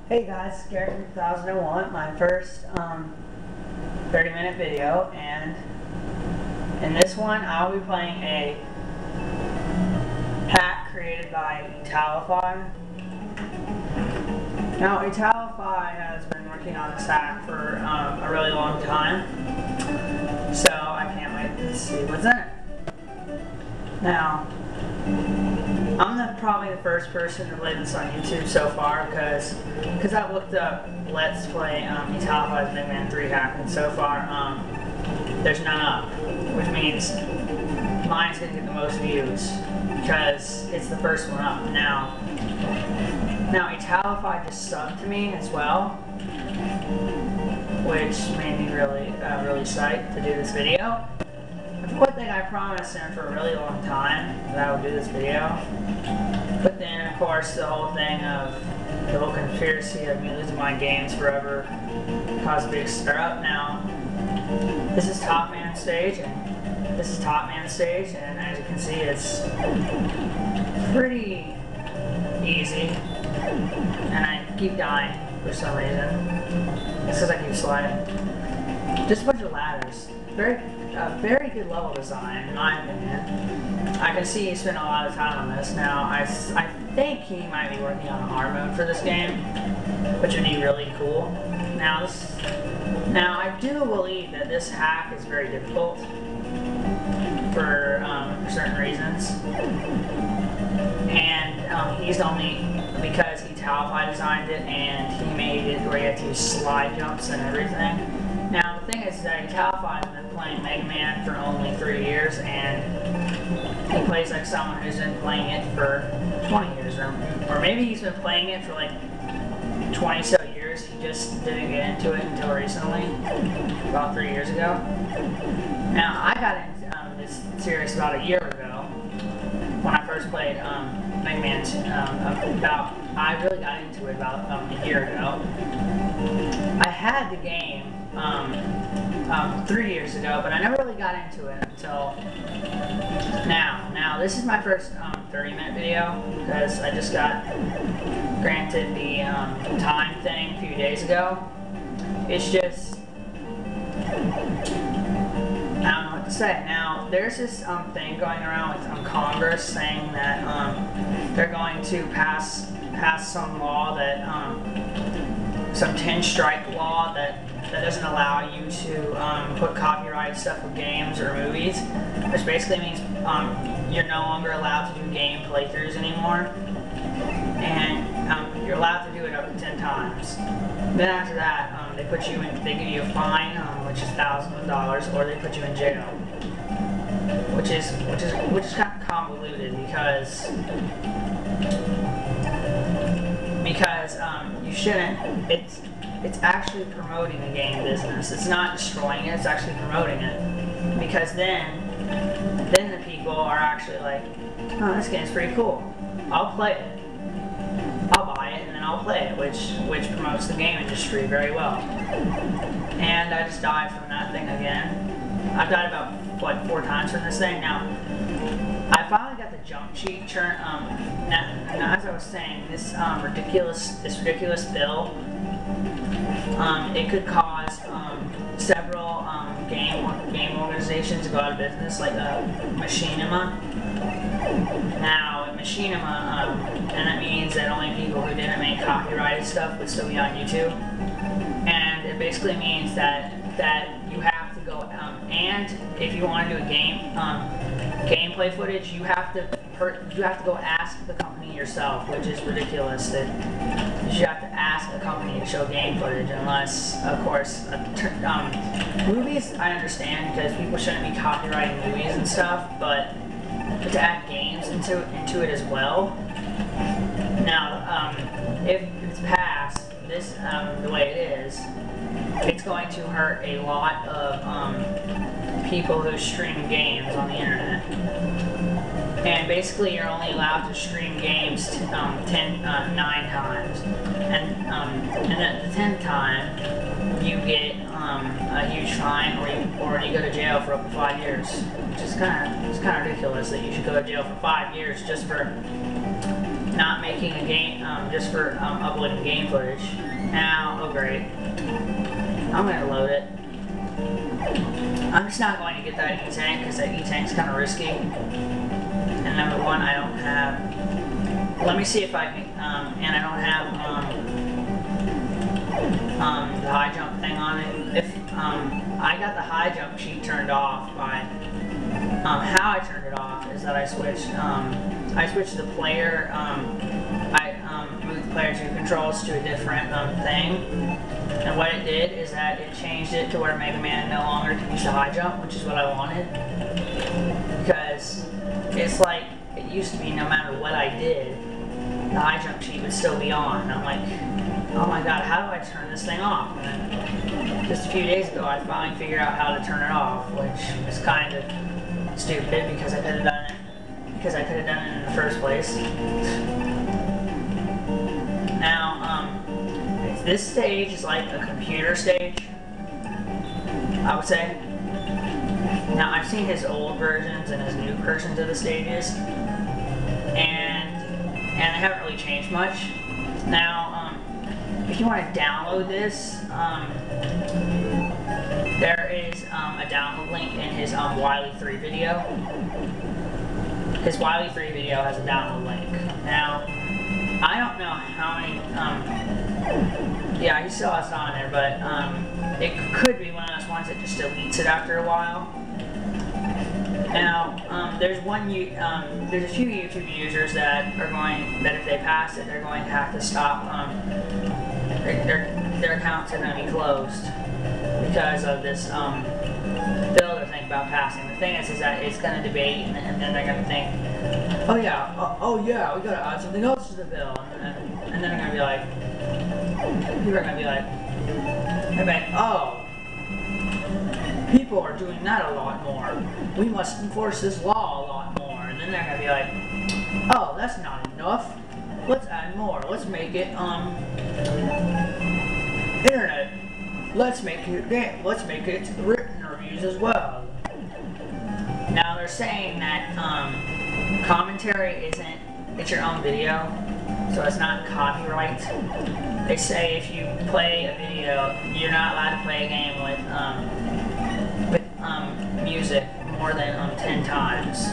Hey guys, Garrett from 2001, my first 30-minute video, and in this one I'll be playing a hack created by Etalify. Now Etalify has been working on this hack for a really long time, so I can't wait to see what's in it. Now, I'm probably the first person to play this on YouTube so far because I looked up Let's Play Etalify's MM3 hack, and so far there's none up, which means mine's gonna get the most views because it's the first one up. Now Etalify just subbed to me as well, which made me really psyched to do this video. One thing I promised him for a really long time that I would do this video, but then of course the whole thing of the whole conspiracy of me losing my games forever caused a big stir up. Now this is top man stage, and as you can see it's pretty easy, and I keep dying for some reason. It's because I keep sliding. Just a bunch of ladders. Very good level design, in my opinion. I can see he spent a lot of time on this. Now, I think he might be working on a hard mode for this game, which would be really cool. Now, I do believe that this hack is very difficult for certain reasons, and he's only because Etalify designed it and he made it where you have to use slide jumps and everything. Now, the thing is that Etalify has been playing Mega Man for only 3 years, and he plays like someone who's been playing it for 20 years, or maybe he's been playing it for like 20 so years. He just didn't get into it until recently, about 3 years ago. Now, I got into this series about a year ago when I first played Mega Man. I really got into it about a year ago. I had the game 3 years ago, but I never really got into it until now. Now, this is my first 30-minute video because I just got granted the time thing a few days ago. It's just, I don't know what to say. Now, there's this thing going around with Congress saying that they're going to pass some law that some 10-strike law that doesn't allow you to put copyrighted stuff with games or movies, which basically means you're no longer allowed to do game playthroughs anymore, and you're allowed to do it up to 10 times. Then after that, they give you a fine, which is thousands of dollars, or they put you in jail, which is kind of convoluted because you shouldn't. It's actually promoting the game business. It's not destroying it, it's actually promoting it. Because then the people are actually like, oh, this game's pretty cool. I'll play it. I'll buy it and then I'll play it, which promotes the game industry very well. And I just died from that thing again. I've died about, what, 4 times from this thing. Now, I finally got the jump cheat turn. Now, as I was saying, this ridiculous bill, it could cause several game organizations to go out of business, like Machinima. Now, Machinima, and that means that only people who didn't make copyrighted stuff would still be on YouTube. And it basically means that you have to go, and if you want to do a gameplay footage, you have to go ask the company yourself, which is ridiculous that you should have to ask a company to show game footage, unless, of course, movies I understand because people shouldn't be copyrighting movies and stuff, but to add games into it as well. Now, if it's passed this the way it is, it's going to hurt a lot of people who stream games on the internet. And basically, you're only allowed to stream games 9 times, and at the 10th time, you get a huge fine, or you go to jail for up to 5 years. Which is kind of ridiculous that you should go to jail for 5 years just for not making a game just for uploading game footage. Now, oh great, I'm gonna load it. I'm just not going to get that E-tank because that E-tank's kind of risky. And number one, I don't have. Let me see if I can. And I don't have the high jump thing on it. If I got the high jump sheet turned off by how I turned it off is that I switched the player. I moved the player 2 controls to a different thing. And what it did is that it changed it to where Mega Man no longer can use the high jump, which is what I wanted. Because it's like, it used to be no matter what I did, the high jump sheet would still be on. And I'm like, oh my god, how do I turn this thing off? And then just a few days ago, I finally figured out how to turn it off, which is kind of stupid because I could have done it. Because I could have done it in the first place. Now, this stage is like a computer stage, I would say. Now, I've seen his old versions and his new versions of the stages, and they haven't really changed much. Now, if you want to download this, there is a download link in his Wily 3 video. His Wily 3 video has a download link. Now, I don't know how many, yeah, he still has it on there, but it could be one of those ones that just deletes it after a while. Now, there's a few YouTube users that are going, that if they pass it, they're going to have to stop, their accounts are going to be closed because of this bill they're thinking about passing. The thing is that it's going to debate, and then they're going to think, oh yeah, we got to add something else to the bill, and then they're going to be like, people are going to be like, oh, people are doing that a lot more. We must enforce this law a lot more. And then they're going to be like, oh, that's not enough. Let's add more. Let's make it, internet. Let's make it written reviews as well. Now they're saying that, commentary it's your own video, so it's not copyright. They say if you play a video, you're not allowed to play a game with music more than 10 times.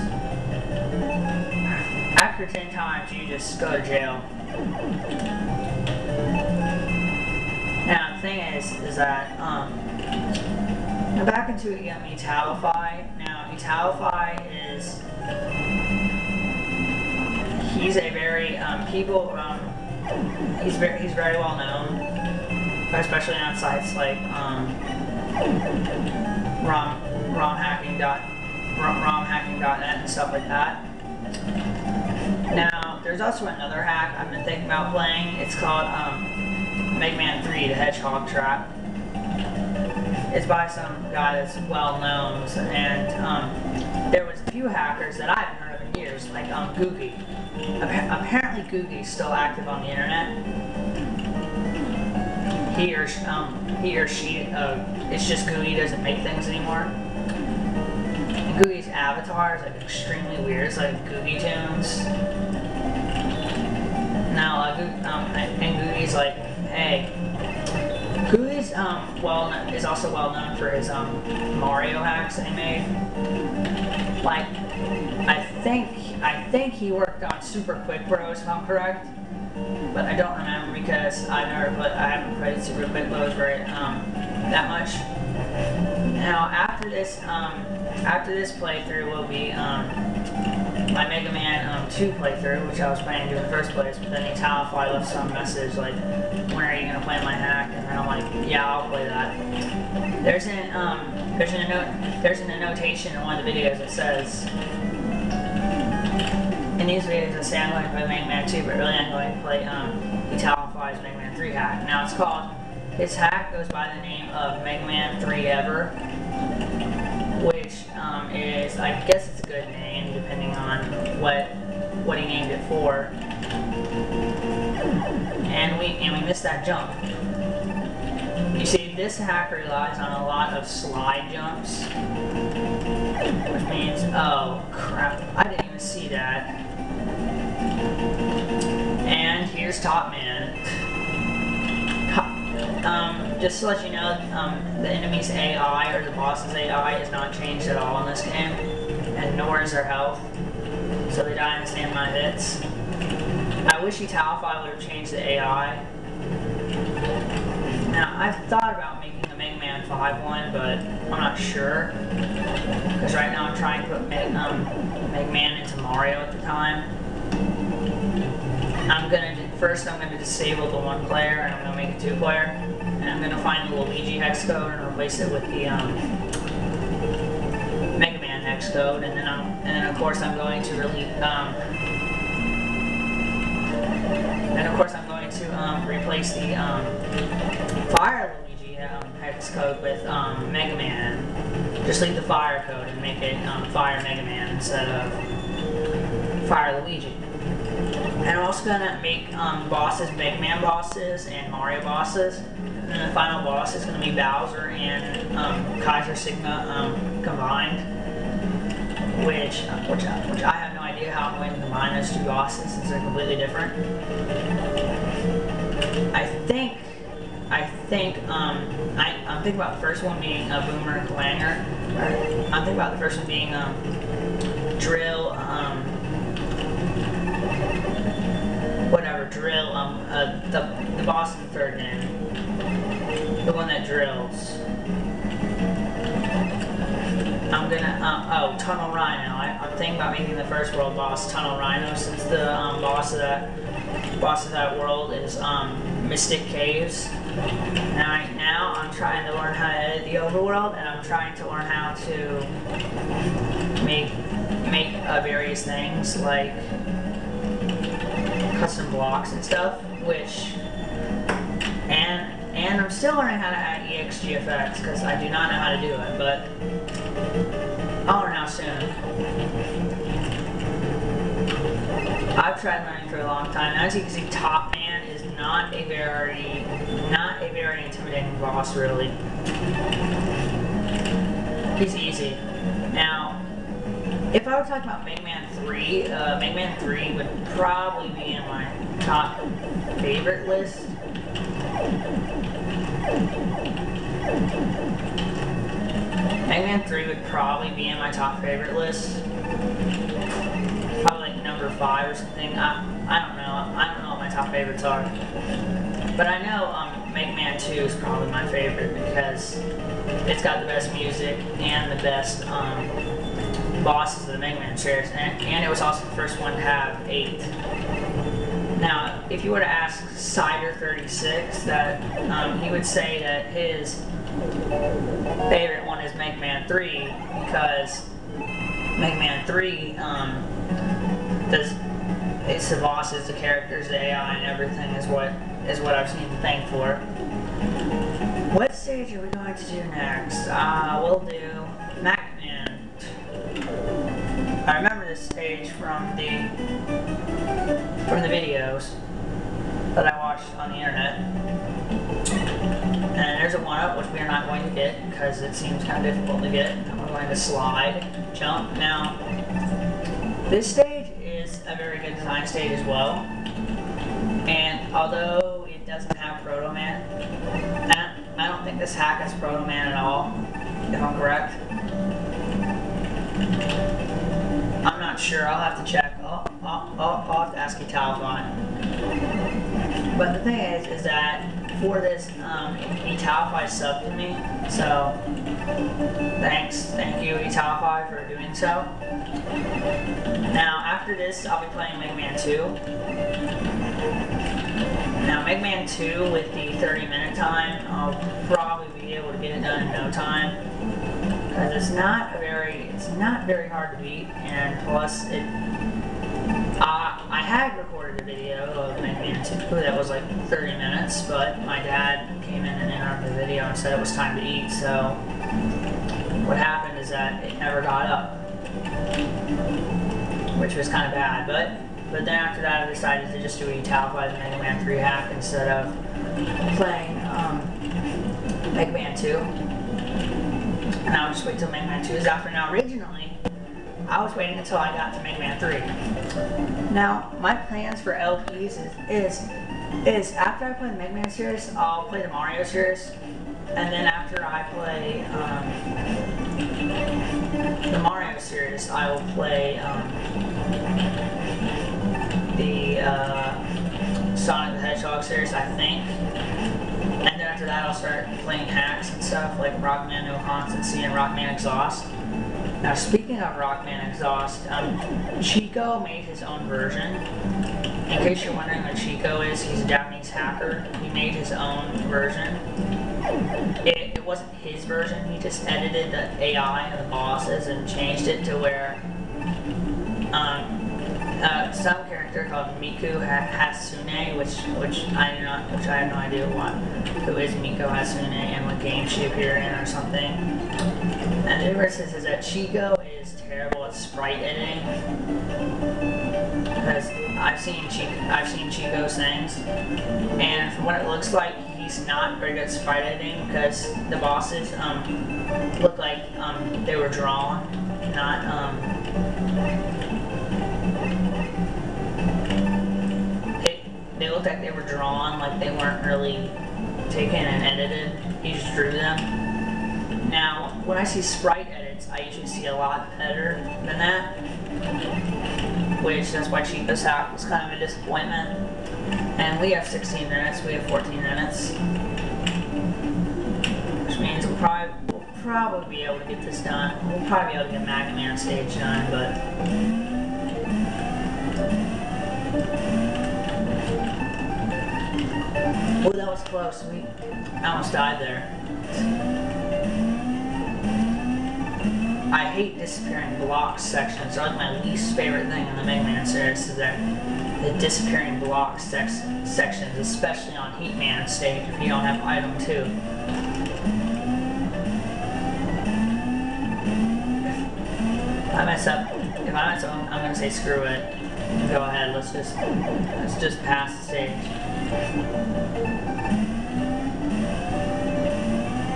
After 10 times, you just go to jail. Now the thing is that back into Etalify. Now Etalify is he's a very he's very well known, especially on sites like romhacking.net and stuff like that. Now there's also another hack I've been thinking about playing. It's called Mega Man 3: The Hedgehog Trap. It's by some guy that's well known, and there was a few hackers that I haven't heard of in years, like Googie. Apparently Googie's still active on the internet. He or she, it's just Googie doesn't make things anymore. And Googie's avatar is like extremely weird. It's like Googie Tunes. Now, and Googie's like, hey. Googie's is also well known for his Mario hacks that he made. Like, I think he worked on Super Quick Bros, if I'm correct, but I don't remember because I haven't played Super Quick Bros very that much. Now after this playthrough will be my Mega Man 2 playthrough, which I was planning to do in the first place, but then Etalify left some message like, when are you gonna play my hack? And then I'm like, yeah, I'll play that. There's an annotation in one of the videos that says, in these videos I say I'm going to play Mega Man 2, but really I'm going to play Etalify's Mega Man 3 hack. Now it's called, his hack goes by the name of Mega Man 3 Ever, which is, I guess it's a good name depending on what he named it for. And we missed that jump. You see, this hack relies on a lot of slide jumps, which means, oh crap, I didn't even see that. here's Top Man. Just to let you know, the enemy's AI, or the boss's AI, is not changed at all in this game, and nor is their health, so they die in the same amount of hits. I wish Etalify would have changed the AI. Now, I've thought about making a Mega Man 5 one, but I'm not sure, because right now I'm trying to put Mega Man into Mario at the time. First I'm gonna disable the 1-player, and I'm gonna make a 2-player, and I'm gonna find the Luigi hex code and replace it with the Mega Man hex code, and then of course I'm going to replace the Fire Luigi hex code with Mega Man. Just leave the Fire code and make it Fire Mega Man instead of Fire Luigi. And I'm also gonna make bosses, Mega Man bosses and Mario bosses. And then the final boss is gonna be Bowser and Kaiser Sigma combined, which I have no idea how I'm going to combine those two bosses since they're completely different. I'm thinking about the first one being Boomer and Clanger. I'm thinking about the first one being Drill. Drill, the boss in the third game. The one that drills. I'm gonna, Tunnel Rhino. I'm thinking about making the first world boss Tunnel Rhino, since the boss of that world is Mystic Caves. Now I'm trying to learn how to edit the overworld, and I'm trying to learn how to make various things like custom blocks and stuff, and I'm still learning how to add EXGFX, because I do not know how to do it, but I'll learn how soon. I've tried learning for a long time. As you can see, Top Man is not a very intimidating boss, really. He's easy. Now, if I were talking about Mega Man 3, Mega Man 3 would probably be in my top favorite list. Mega Man 3 would probably be in my top favorite list. Probably like number 5 or something. I don't know. I don't know what my top favorites are. But I know Mega Man 2 is probably my favorite because it's got the best music and the best bosses of the Mega Man series, and it was also the first one to have 8. Now, if you were to ask Cider36, that he would say that his favorite one is Mega Man 3, because Mega Man 3 it's the bosses, the characters, the AI, and everything is what I've seen to thank for. What stage are we going to do next? We'll do Man. I remember this stage from the videos that I watched on the internet. And there's a 1-up, which we are not going to get because it seems kind of difficult to get. And we're going to slide, jump. Now, this stage is a very good design stage as well. And although it doesn't have Proto Man, and I don't think this hack has Proto Man at all, if I'm correct. I'm not sure. I'll have to check. I'll have to ask Etalify. But the thing is that for this, Etalify subbed to me. So thank you Etalify for doing so. Now after this, I'll be playing Mega Man 2. Now Mega Man 2 with the 30-minute time, I'll probably be able to get it done in no time. Because it's not very hard to beat, and plus I had recorded a video of Mega Man 2 that was like 30 minutes, but my dad came in and interrupted the video and said it was time to eat, so what happened is that it never got up, which was kind of bad, but then after that I decided to just do Etalify the Mega Man 3 hack instead of playing Mega Man 2. And I'll just wait till Mega Man 2 is out for now. Originally, I was waiting until I got to Mega Man 3. Now, my plans for LPs is after I play the Mega Man series, I'll play the Mario series, and then after I play the Mario series, I will play the Sonic the Hedgehog series, I think. And then after that, I'll start playing hacks and stuff like Rockman No Constancy and Rockman Exhaust. Now, speaking of Rockman Exhaust, Chico made his own version. In case you're wondering what Chico is, he's a Japanese hacker. He made his own version. It wasn't his version, he just edited the AI of the bosses and changed it to where some character called Miku Hasune, which I have no idea who is Miku Hasune and what game she appeared in or something. And the difference is that Chico is terrible at sprite editing. Because I've seen Chico's things, and from what it looks like, he's not very good at sprite editing because the bosses look like they were drawn, not they looked like they were drawn, like they weren't really taken and edited. He just drew them. Now, when I see sprite edits, I usually see a lot better than that, which that's why Chico's hack was kind of a disappointment. And we have 16 minutes, we have 14 minutes, which means we'll probably be able to get this done. We'll probably be able to get Mega Man stage done, but oh, that was close. I almost died there. I hate disappearing blocks sections. They're like my least favorite thing in the Mega Man series is that the disappearing blocks sections, especially on Heatman stage if you don't have item 2. If I mess up, I'm gonna say screw it. Go ahead, let's just pass the stage.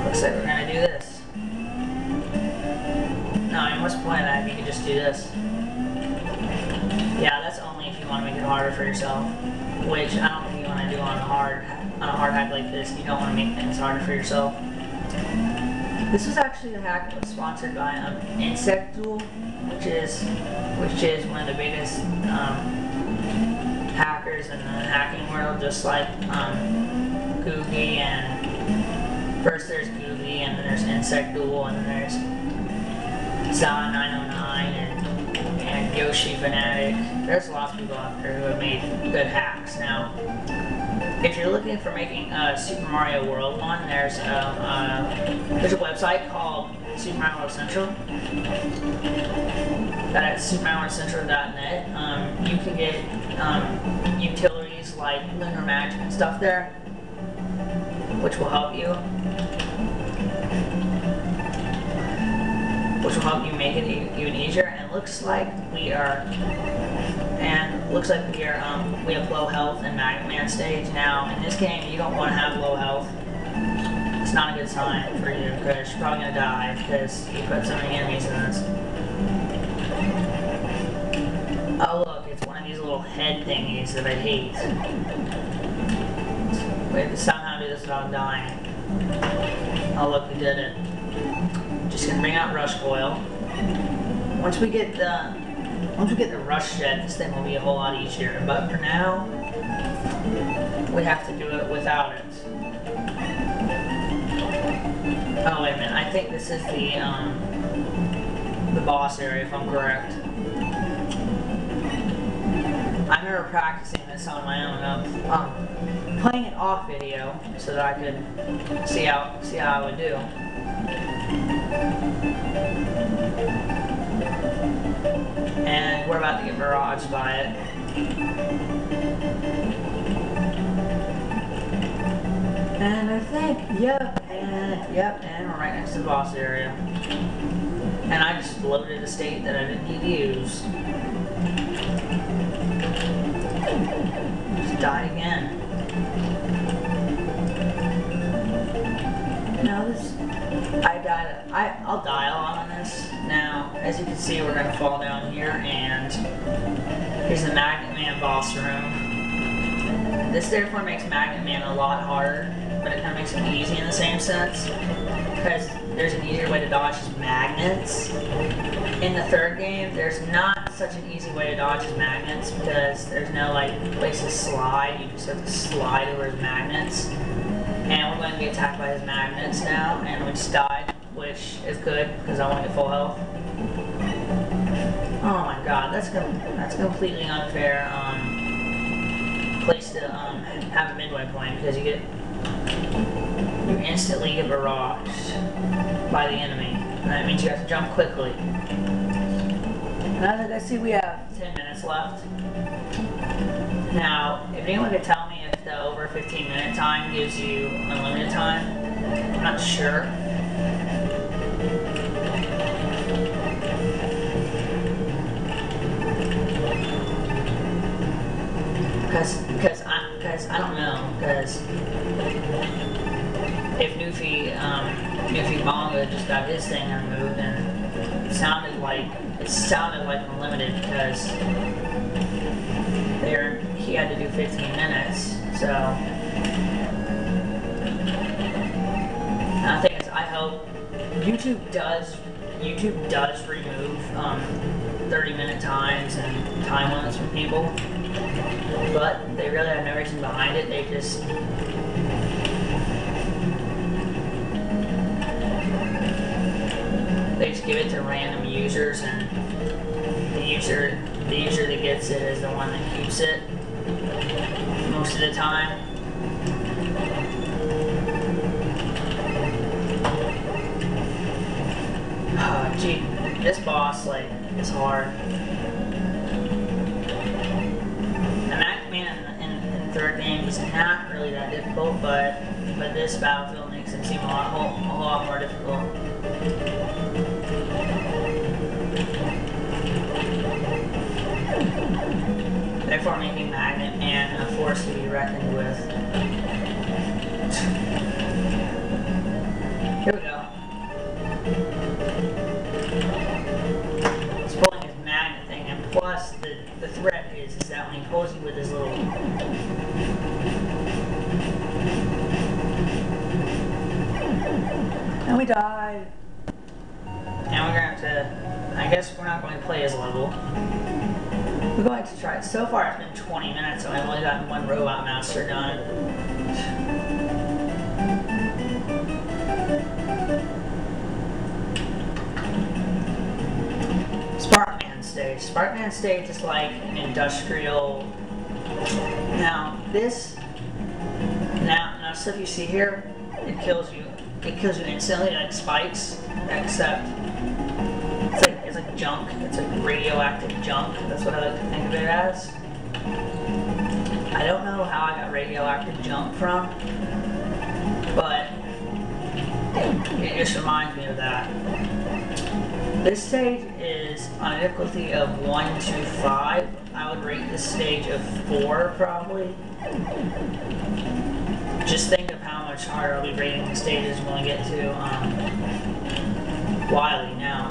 Looks like we're gonna do this. No, I mean, what's the point of that if you can just do this? Yeah, that's only if you want to make it harder for yourself, which I don't think you want to do on a hard hack like this. You don't want to make things harder for yourself. This was actually a hack that was sponsored by Insect Duel, which is one of the biggest hackers in the hacking world, just like Googie, and first there's Googie, and then there's Insect Duel, and then there's Zon 909 and Yoshi Fanatic. There's lots of people out there who have made good hacks. Now, if you're looking for making a Super Mario World one, there's a website called Super Mario World Central. That's supermarioworldcentral.net. You can get utilities like Lunar Magic and stuff there, which will help you. Which will help you make it even easier. And it looks like we have low health in Mega Man stage. Now, in this game, you don't want to have low health. It's not a good sign for you because you're probably gonna die because you put so many enemies in this. Oh look, it's one of these little head thingies that I hate. We have to somehow do this without dying. Oh look, we did it. Just gonna bring out Rush Coil. Once we get the Rush Jet, this thing will be a whole lot easier. But for now, we have to do it without it. Oh wait a minute, I think this is the boss area if I'm correct. I remember practicing this on my own, playing it off video so that I could see how I would do. And we're about to get barraged by it. And I think, yep, and we're right next to the boss area. And I just loaded a state that I didn't need to use. Just die again. No, I'll die a lot on this. Now, as you can see, we're gonna fall down here, and here's the Magnet Man boss room. This therefore makes Magnet Man a lot harder, but it kind of makes him easy in the same sense, because there's an easier way to dodge his magnets. In the third game, there's not such an easy way to dodge his magnets, because there's no like place to slide. You just have to slide over his magnets. And we're going to be attacked by his magnets now, and we just died, which is good, because I want to get full health. Oh my god, that's a completely unfair place to have a midway point, because you instantly get barraged by the enemy. And that means you have to jump quickly. Now I see we have 10 minutes left. Now, if anyone could tell me if the over 15-minute time gives you unlimited time, I'm not sure. Because I don't know, because if Newfie Bonga just got his thing removed, and it sounded like unlimited, because he had to do 15 minutes. So the thing is, I hope YouTube does remove 30-minute times and time limits from people, but they really have no reason behind it. They just give it to random users, and the user that gets it is the one that keeps it most of the time. Oh, gee, this boss is hard. The Magnet Man in the third game, he's not really that difficult, but this battlefield makes him seem a lot more difficult. Therefore making Magnet Man a force to be reckoned with. Here we go. He's pulling his magnet thing, and plus the threat is that when he pulls you with his little... And we died. And we're gonna have to... I guess we're not going to play his level. We're going to try it. So far it's been 20 minutes and I've only gotten one Robot Master done. Sparkman stage. Sparkman stage is like an industrial... Now stuff you see here, it kills you. It kills you instantly, like spikes, except it's like junk. It's like radioactive junk. That's what I like to think of it as. I don't know how I got radioactive junk from, but it just reminds me of that. This stage is on a difficulty of 1 to 5. I would rate this stage of 4 probably. Just think of how much harder I'll be rating the stages when we get to Wily now.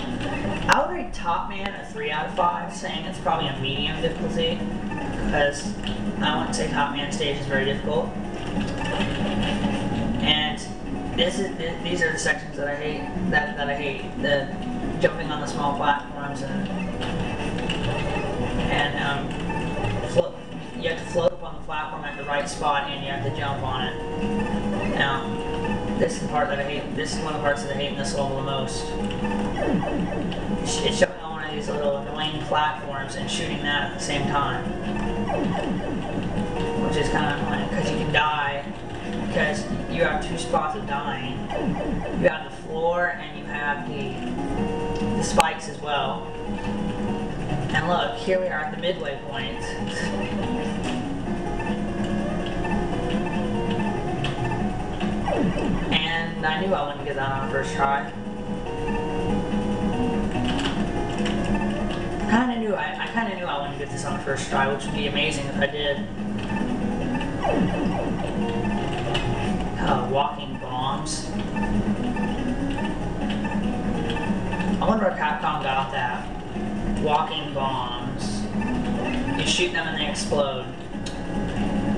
I would rate Top Man a 3 out of 5, saying it's probably a medium difficulty, because I wouldn't say Top Man stage is very difficult. And these are the sections that I hate. That I hate. The jumping on the small platforms and you have to float up on the platform at the right spot, and you have to jump on it. Now, this is the part that I hate. This is one of the parts that I hate in this level the most. It's jumping on one of these little annoying platforms and shooting that at the same time, which is kind of annoying because you can die because you have 2 spots of dying. You have the floor and you have the spikes as well. And look, here we are at the midway point. And I knew I wouldn't get that on the first try. I kinda knew I wouldn't get this on the first try, which would be amazing if I did. Walking bombs. wonder where Capcom got that. Walking bombs. You shoot them and they explode.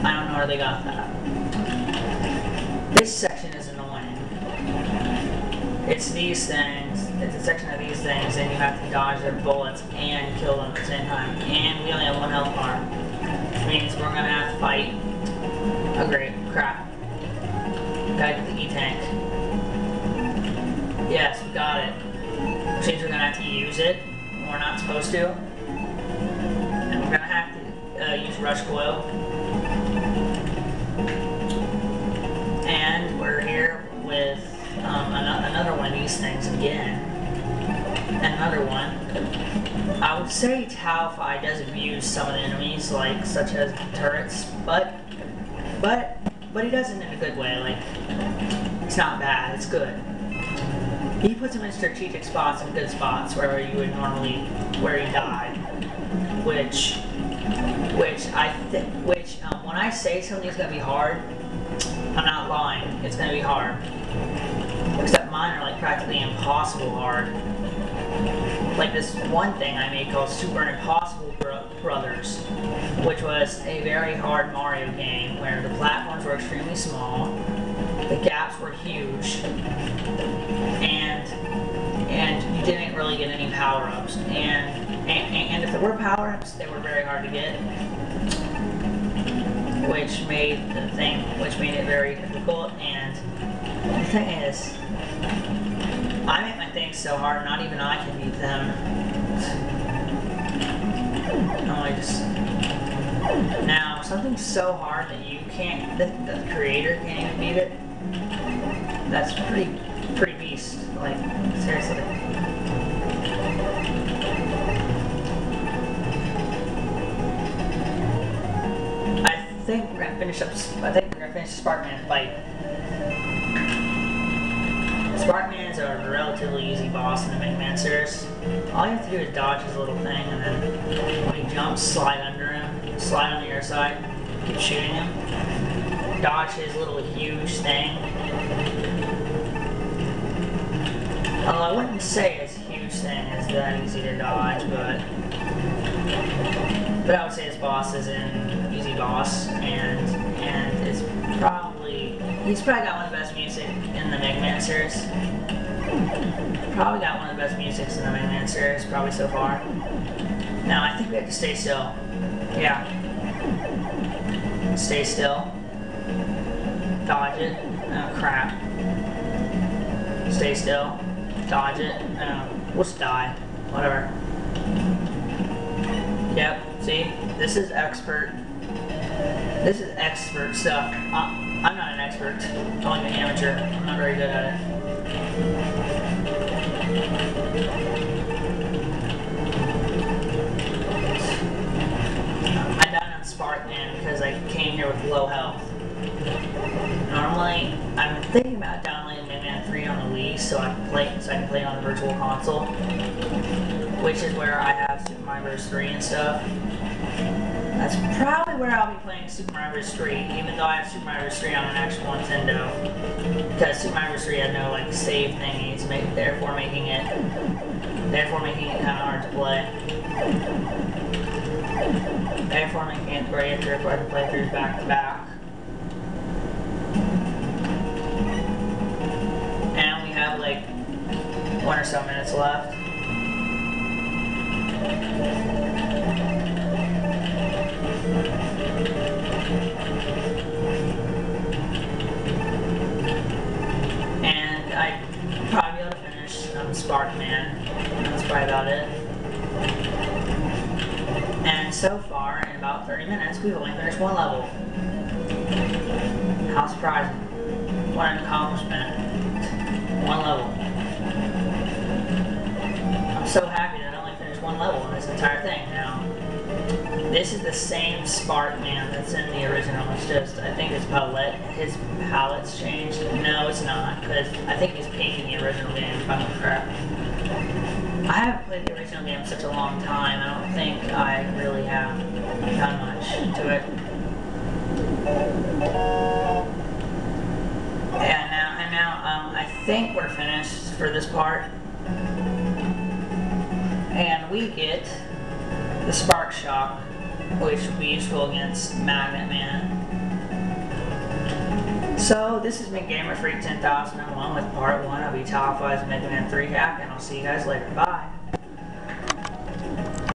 I don't know where they got that. This section is annoying. It's these things. It's a section of these things, and you have to dodge their bullets and kill them at the same time. And we only have 1 health bar. Which means we're gonna have to fight. Oh great, crap. Gotta get the E-tank. Yes, we got it. Which means we're gonna have to use it. We're not supposed to. And we're gonna have to use rush coil. And we're here with another one of these things again. Another one. I would say Etalify does abuse some of the enemies, like such as turrets, but he does it in a good way. Like, it's not bad, it's good. He puts them in strategic spots and good spots where you would normally, where you die. Which when I say something's gonna be hard, I'm not lying. It's gonna be hard. Except mine are like practically impossible hard. Like this one thing I made called Super Impossible Brothers, which was a very hard Mario game where the platforms were extremely small, the gaps were huge, and you didn't really get any power-ups. And if there were power-ups, they were very hard to get, which made it very difficult. And the thing is, I make my things so hard, not even I can beat them. Now, something so hard that you can't, the creator can't even beat it, that's pretty beast, like, seriously. I think we're gonna finish the Sparkman fight. Sparkman's a relatively easy boss in the Mega Man series. All you have to do is dodge his little thing, and then when he jumps, slide under him, slide on the other side, keep shooting him. Dodge his little huge thing. Although I wouldn't say his huge thing is that easy to dodge, but I would say his boss is an easy boss, and he's probably got one of the best music in the Mega Man series. Probably got one of the best musics in the Mega Man series, probably so far. Now I think we have to stay still. Yeah. Stay still. Dodge it. Oh crap. Stay still. Dodge it. We'll just die. Whatever. Yep. See? This is expert. This is expert stuff. I'm not an expert. I'm only an amateur. I'm not very good at it. I died on Sparkman because I came here with low health. Normally, I'm thinking about downloading MM3 on the Wii so I can play it on the Virtual Console, which is where I have Super Mario Bros. 3 and stuff. That's probably where I'll be playing Super Mario Bros. 3, even though I have Super Mario Bros. 3 on an actual Nintendo. Because Super Mario Bros. 3 had no like save thingies, therefore making it kind of hard to play. Therefore making it where you have to record the playthroughs back to back. And we have like 1 or so minutes left. And I probably be able to finish Sparkman. That's probably about it. And so far, in about 30 minutes, we've only finished 1 level. How surprising. What an accomplishment. 1 level. I'm so happy that I only finished 1 level in this entire thing. Now, this is the same Sparkman that's in the original. It's just, I think his palette's changed. No, it's not, because I think he's pink in the original game, if I'm not correct. I haven't played the original game in such a long time. I don't think I really have done much to it. And now, I think we're finished for this part. And we get the Spark Shock, which will be useful against Magnet Man. So, this has been Gamer Freak 10,001 with part 1 of Etalify's MM3 hack, and I'll see you guys later. Bye!